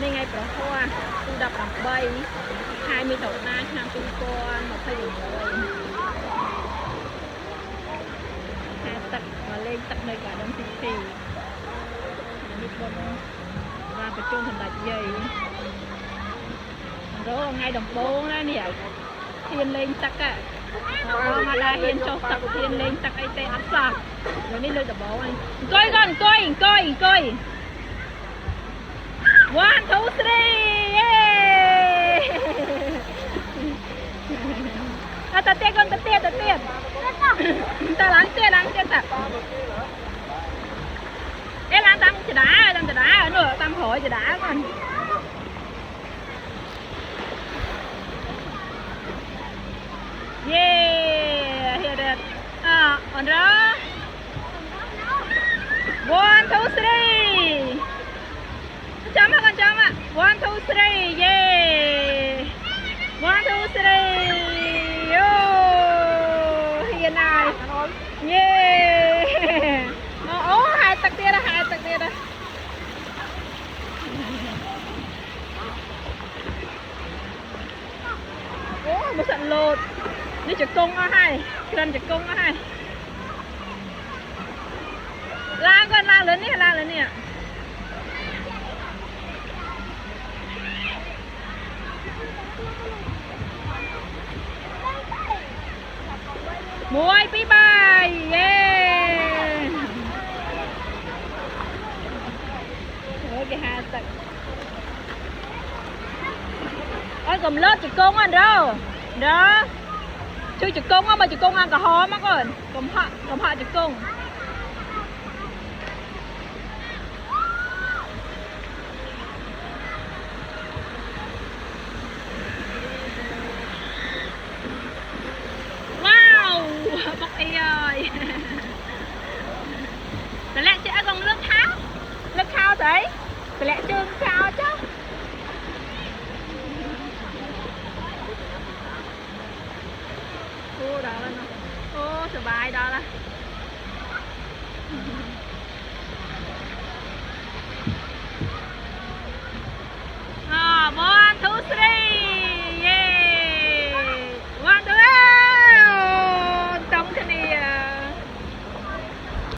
នេះថ្ងៃប្រហោះគឺ18ខែមិថុនាឆ្នាំ2021ខែទឹកមកលេងទឹកនៅកាដុំស៊ីធីនេះបុណ្យបានប្រជុំសម្ដេចយាយរងថ្ងៃដំបូងណានេះហ៊ានលេងទឹកហ៎មកដែរហ៊ានចុះទឹកហ៊ានលេងទឹកអីទេអត់សោះrồiនេះលើកដំបូងអង្គុយគាត់អង្គុយ 1 2 3 ta tiết con ta tiết ta lắng tiết thật ê lan tăng chả đá nữa tăng hỏi chả đá con yeah here it on đó 1 2 3 chấm á con chấm á 1 2 3 yeah 1 2 3 oh hiền này yeah hai tắc tia đó một sẵn lột đi trực cung á hai lần trực cung á hai la con la lớn nè muối pi bài yeah ôi cái hai tật ôi cầm lết trực cung anh đâu đó chui trực cung á mà trực cung ăn cả hó mất rồi cầm họ trực cung bóc y ơi để lại sẽ còn nước khao đấy để lại chưa khao chứ ô đó là ô sờ bài đó là